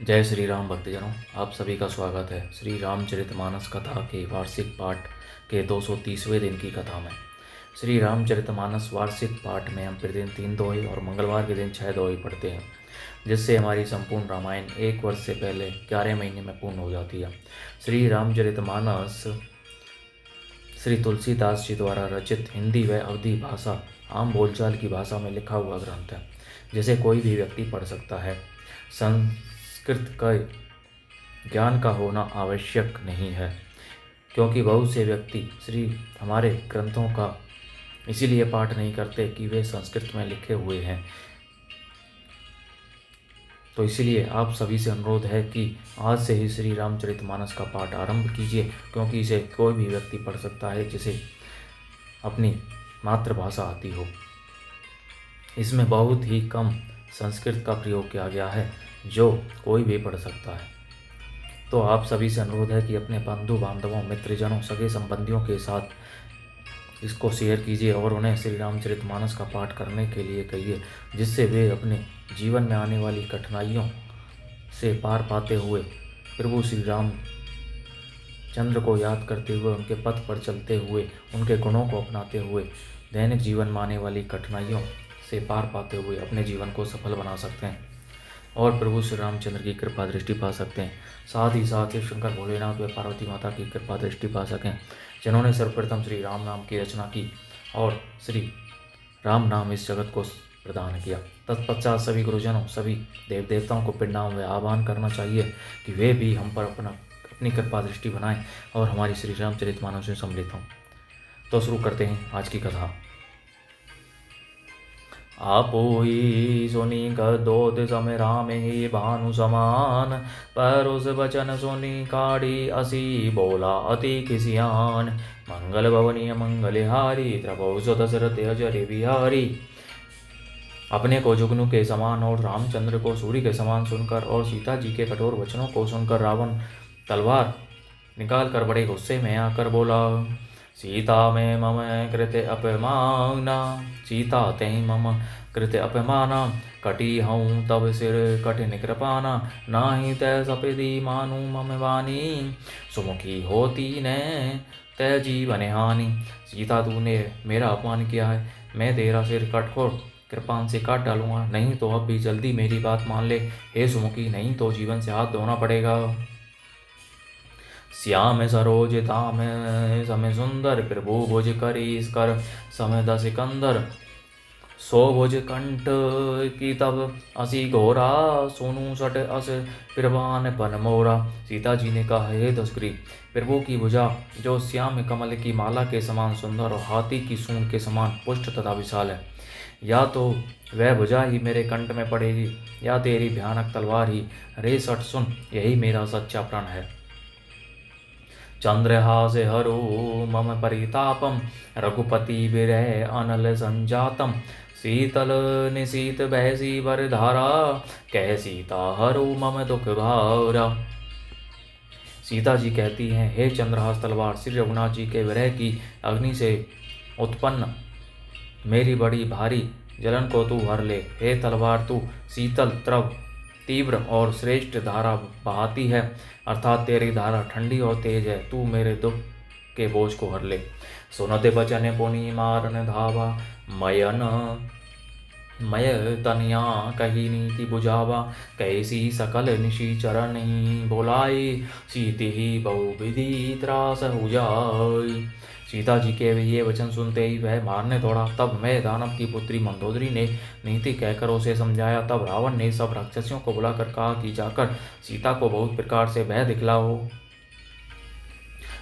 जय श्री राम भक्तजनों, आप सभी का स्वागत है श्री रामचरितमानस कथा के वार्षिक पाठ के 230वें दिन की कथा में। श्री रामचरितमानस वार्षिक पाठ में हम प्रतिदिन 3 दोहे और मंगलवार के दिन 6 दोहे पढ़ते हैं, जिससे हमारी संपूर्ण रामायण 1 वर्ष से पहले 11 महीने में पूर्ण हो जाती है। श्री रामचरितमानस श्री तुलसीदास जी द्वारा रचित हिंदी व अवधी भाषा आम बोलचाल की भाषा में लिखा हुआ ग्रंथ है, जिसे कोई भी व्यक्ति पढ़ सकता है। संस्कृत का ज्ञान का होना आवश्यक नहीं है, क्योंकि बहुत से व्यक्ति श्री हमारे ग्रंथों का इसीलिए पाठ नहीं करते कि वे संस्कृत में लिखे हुए हैं। तो इसीलिए आप सभी से अनुरोध है कि आज से ही श्री रामचरितमानस का पाठ आरंभ कीजिए, क्योंकि इसे कोई भी व्यक्ति पढ़ सकता है जिसे अपनी मातृभाषा आती हो। इसमें बहुत ही कम संस्कृत का प्रयोग किया गया है, जो कोई भी पढ़ सकता है। तो आप सभी से अनुरोध है कि अपने बंधु बांधवों, मित्रजनों, सगे संबंधियों के साथ इसको शेयर कीजिए और उन्हें श्री रामचरितमानस का पाठ करने के लिए कहिए, जिससे वे अपने जीवन में आने वाली कठिनाइयों से पार पाते हुए प्रभु श्री राम चंद्र को याद करते हुए, उनके पथ पर चलते हुए, उनके गुणों को अपनाते हुए दैनिक जीवन में आने वाली कठिनाइयों से पार पाते हुए अपने जीवन को सफल बना सकते हैं और प्रभु श्री रामचंद्र की कृपा दृष्टि पा सकते हैं। साथ ही साथ शिव शंकर भोलेनाथ व पार्वती माता की कृपा दृष्टि पा सकें, जिन्होंने सर्वप्रथम श्री राम नाम की रचना की और श्री राम नाम इस जगत को प्रदान किया। तत्पश्चात सभी गुरुजनों, सभी देव देवताओं को प्रणाम व आह्वान करना चाहिए कि वे भी हम पर अपनी कृपा दृष्टि बनाएं और हमारी श्री रामचरितमानस में सम्मिलित हों। तो शुरू करते हैं आज की कथा। आपोई सुनी गदोद समय राम ही भानु समान, पर उस वचन सुनी काढ़ी असी बोला अति किसियान। मंगल भवनीय मंगलहारी, त्रभो सो दशरथ अजर बिहारी। अपने को जुगनू के समान और रामचंद्र को सूर्य के समान सुनकर और सीता जी के कठोर वचनों को सुनकर रावण तलवार निकाल कर बड़े गुस्से में आकर बोला, सीता में मम कृते अपमाना, सीता ते मम कृते अपमाना। कटी हूँ तब सिर कठिन कृपाना, नाही तय सपदी मानु मम वानी। सुमुखी होती ने तय जीवन हानि। सीता तूने मेरा अपमान किया है, मैं तेरा सिर कठोर कृपान से काट डालूंगा। नहीं तो अब भी जल्दी मेरी बात मान ले हे सुमुखी, नहीं तो जीवन से हाथ धोना पड़ेगा। श्याम सरोज ताम समय सुंदर, प्रभु भुज करी कर समय दस सिकंदर। सो भुज कंठ की तब असी घोरा, सोनू सट अस प्रवान पन मोरा। सीता जी ने कहा, हे दशग्रीव, प्रभु की भुजा जो श्याम कमल की माला के समान सुंदर और हाथी की सूंड के समान पुष्ट तथा विशाल है, या तो वह भुजा ही मेरे कंठ में पड़ेगी या तेरी भयानक तलवार ही। रे सट सुन, यही मेरा सच्चा प्रण है। चंद्रहास हरो मम परितापम, रघुपति विरह अनल संजातम। शीतल निशीत बहसी वर धारा, कह सीता हरो मम दुख भारा। सीता जी कहती हैं, हे चंद्रहास तलवार, श्री रघुनाथ जी के विरह की अग्नि से उत्पन्न मेरी बड़ी भारी जलन को तू हर ले। हे तलवार, तू शीतल, द्रव, तीव्र और श्रेष्ठ धारा बहाती है, अर्थात तेरी धारा ठंडी और तेज है। तू मेरे दुख के बोझ को हर ले। सुनते बचन पुनि मारन धावा, मय तनिया कही नीति बुझावा। कैसी सकल निशि चरण बोलाई, सीति ही बहु विधि त्रास हो जाई। सीता जी के ये वचन सुनते ही वह मारने दौड़ा। तब मैं दानव की पुत्री मंदोदरी ने नीति कहकर उसे समझाया। तब रावण ने सब राक्षसियों को बुलाकर कहा कि जाकर सीता को बहुत प्रकार से भय दिखलाओ।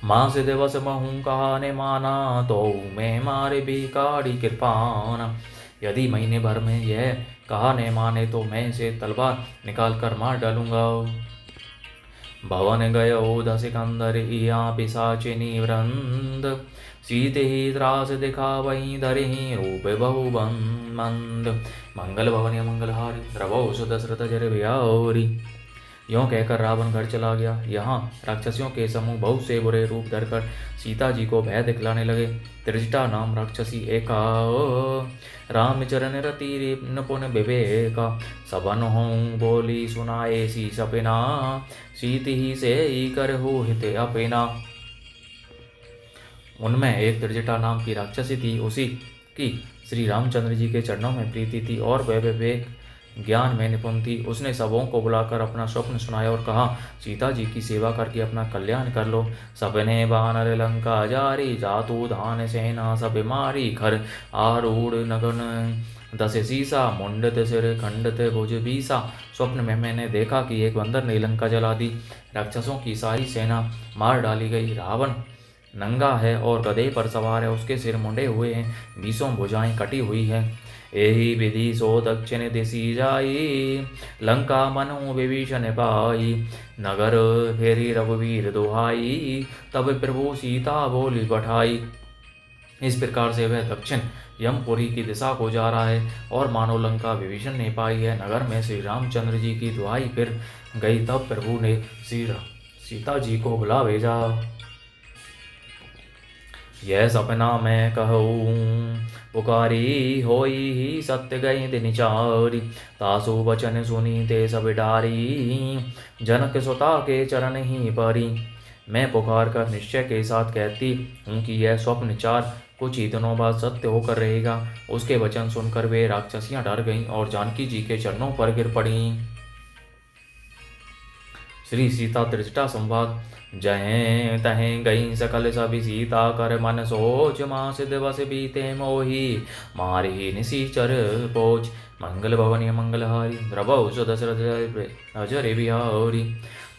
माँ से दिवस महूँ कहा ने माना, तो मैं मारे भिखारी कृपाना। यदि महीने भर में यह कहा ने माने तो मैं इसे तलवार निकाल कर मार डालूंगा। भवन गयो दस सिकंदर, इया पिशाचिनी वृंद। सीते ही त्रास दिखा वहीं धरही, रूप बहु मंद। मंगल भवन मंगलहारी, द्रवो दशरथ जर बिहारी। यूँ कहकर रावण घर चला गया। यहाँ राक्षसियों के समूह बहुत से बुरे रूप धरकर सीता जी को भय दिखलाने लगे। त्रिजटा नाम राक्षसी एका राम चरण रति नपुन विवेका सबन हूँ बोली सुनाए सी सपना सीत ही से ही कर हो हित अपना। उनमें एक त्रिजटा नाम की राक्षसी थी। उसी की श्री रामचंद्र जी के चरणों में प्रीति थी और वह विवेक ज्ञान में निपुण थी। उसने सबों को बुलाकर अपना स्वप्न सुनाया और कहा, सीता जी की सेवा करके अपना कल्याण कर लो। सबने बानर लंका जारी जातु धान सेना सब मारी खर आरूढ़ नगन दस सीसा मुंडत सिर खंडत भुज बीसा। स्वप्न में मैंने देखा कि एक बंदर ने लंका जला दी। राक्षसों की सारी सेना मार डाली गई। रावण नंगा है और गधे पर सवार है। उसके सिर मुंडे हुए हैं, बीसों भुजाएं कटी हुई है। एहि विधि सो दक्षिण दिशि जाई लंका मनु विभीषण पाई। नगर फेरी रघुवीर दुहाई तब प्रभु सीता बोली पठाई। इस प्रकार से वह दक्षिण यमपुरी की दिशा को जा रहा है और मानो लंका विभीषण ने पाई है। नगर में श्री रामचंद्र जी की दुहाई फिर गई। तब प्रभु ने श्री सीता जी को बुला भेजा। यह सपना मैं कहूँ पुकारी होई ही सत्य गई दिन चारी। तासु वचन सुनी ते सब डारी जनक सुता के चरण ही परी। मैं पुकार कर निश्चय के साथ कहती हूँ कि यह स्वप्न चार कुछ ही दिनों बाद सत्य होकर रहेगा। उसके वचन सुनकर वे राक्षसियां डर गईं और जानकी जी के चरणों पर गिर पड़ीं। श्री सीता त्रिजटा संवाद। जहें तहें गई सकल सभी सीता कर मन सोच मास दिवस बीते मोही मारी निशीचर पोच मंगल भवनी मंगलहारी द्रवौ दशरथ अजर बिहारी।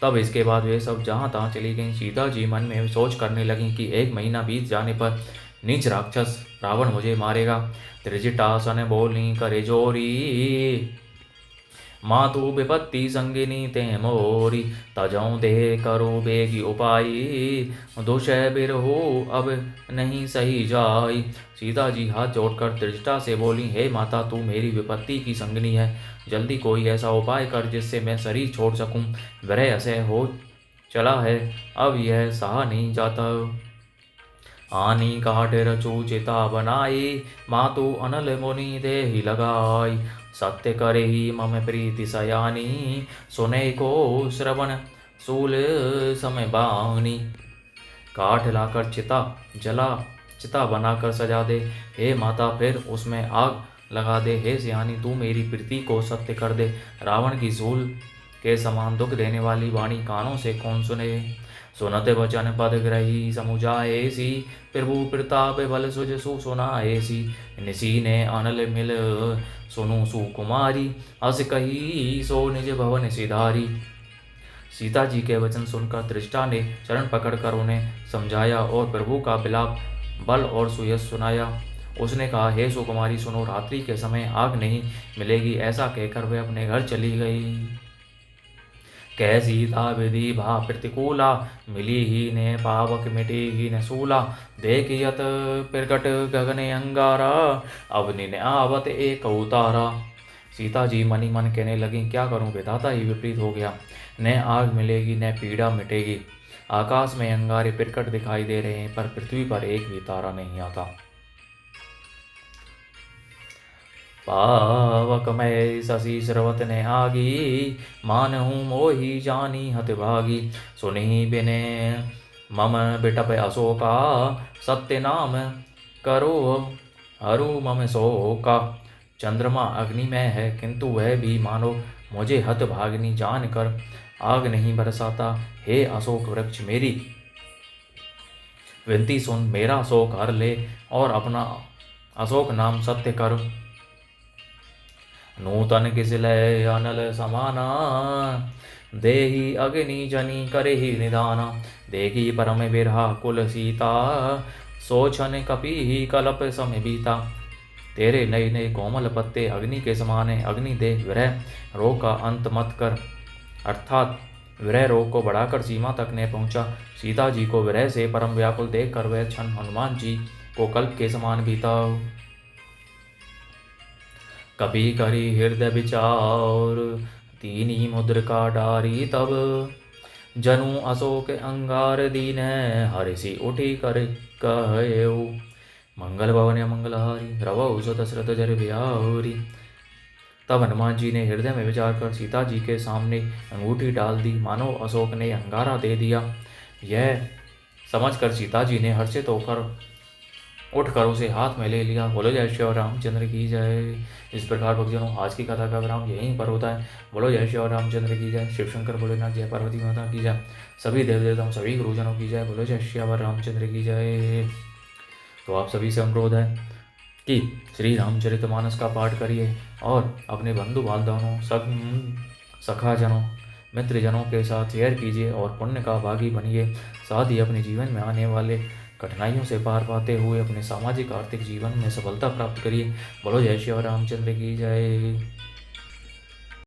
तब इसके बाद वे सब जहाँ तहाँ चली गईं। सीता जी मन में सोच करने लगीं कि एक महीना बीत जाने पर नीच राक्षस रावण मुझे मारेगा। त्रिजटा सन बोली करे जोरी मातु विपत्ति संगिनी ते मोरी। तजौ देह करो बेगी उपाई दुषय बिरहो अब नहीं सही जाई। सीता जी हाथ जोड़कर त्रिजटा से बोली, हे माता, तू मेरी विपत्ति की संगिनी है। जल्दी कोई ऐसा उपाय कर जिससे मैं शरीर छोड़ सकूं। विरह असह्य हो चला है, अब यह सहा नहीं जाता। आनी काट रचू चिता बनाई मातु अनल मुनि देहि लगाई। सत्य करे ही मम प्रीति सयानी सुने को श्रवण सूल समय बानी। काठ लाकर चिता बनाकर सजा दे हे माता, फिर उसमें आग लगा दे। हे सियानी, तू मेरी प्रीति को सत्य कर दे। रावण की सूल के समान दुख देने वाली वाणी कानों से कौन सुने। सुनते वचन पद ग्रही समुझाएसी प्रभु प्रताप बल सुज सुनाएसी। निसी ने अनल मिल सुनु सुकुमारी अस कही सो निज भवन सिधारी। सीता जी के वचन सुनकर त्रिष्टा ने चरण पकड़कर उन्हें समझाया और प्रभु का विलाप बल और सुयश सुनाया। उसने कहा, हे सुकुमारी सुनो, रात्रि के समय आग नहीं मिलेगी। ऐसा कहकर वह अपने घर चली गई। कह सीता विधि भा प्रतिकूला मिली ही ने पावक मिटी ही न सूला। देखियत प्रकट गगने अंगारा अब निन आवत एक उतारा। सीता जी मनी मन कहने लगी, क्या करूं, विधाता ही विपरीत हो गया। न आग मिलेगी न पीड़ा मिटेगी। आकाश में अंगारे प्रकट दिखाई दे रहे हैं पर पृथ्वी पर एक भी तारा नहीं आता। पावक मैं शशि श्रवत ने आगी मानहूँ मोही जानी हत भागी। सुनी बिने मम बिटप अशोका सत्य नाम करो हरु मम शोका। चंद्रमा अग्नि में है किंतु वह भी मानो मुझे हत भागनी जानकर आग नहीं बरसाता। हे अशोक वृक्ष, मेरी विनती सुन, मेरा शोक हर ले और अपना अशोक नाम सत्य कर। नूतन किसलय अनल समाना देहि अग्नि जनी करे ही निदाना। देखी परम बिरहा कुल सीता सोचन कपि ही कलप समय बीता। तेरे नए नए कोमल पत्ते अग्नि के समान है। अग्नि दे, विरह रोग का अंत मत कर। अर्थात विरह रोग को बढ़ाकर सीमा तक ने पहुंचा। सीता जी को विरह से परम व्याकुल देख कर वह क्षण हनुमान जी को कल्प के समान बीता। कभी करी हृदय विचार तीनी मुद्रिका डारी तब जनु अशोक अंगार दीन हरिषि उठी कर कहो मंगल भवन मंगलहारी रवौ सो दशरथ जर बिहारी। तब हनुमान जी ने हृदय में विचार कर सीता जी के सामने अंगूठी डाल दी, मानो अशोक ने अंगारा दे दिया। यह समझकर सीता जी ने हर्षित होकर उठकर उसे हाथ में ले लिया। बोलो जय श्री रामचंद्र की जय। इस प्रकार भक्तजनों आज की कथा का विराम यहीं पर होता है। बोलो जय श्री रामचंद्र की जय। शिव शंकर भोलेनाथ जय, पार्वती माता की जय, सभी देव देवताओं सभी गुरुजनों की जय। बोलो जय श्री रामचंद्र की जय। तो आप सभी से अनुरोध है कि श्री रामचरितमानस का पाठ करिए और अपने बंधु बांधवों सखाजनों मित्रजनों के साथ शेयर कीजिए और पुण्य का भागी बनिए। साथ ही अपने जीवन में आने वाले कठिनाइयों से पार पाते हुए अपने सामाजिक आर्थिक जीवन में सफलता प्राप्त करिए। बोलो जय श्री रामचंद्र की जय।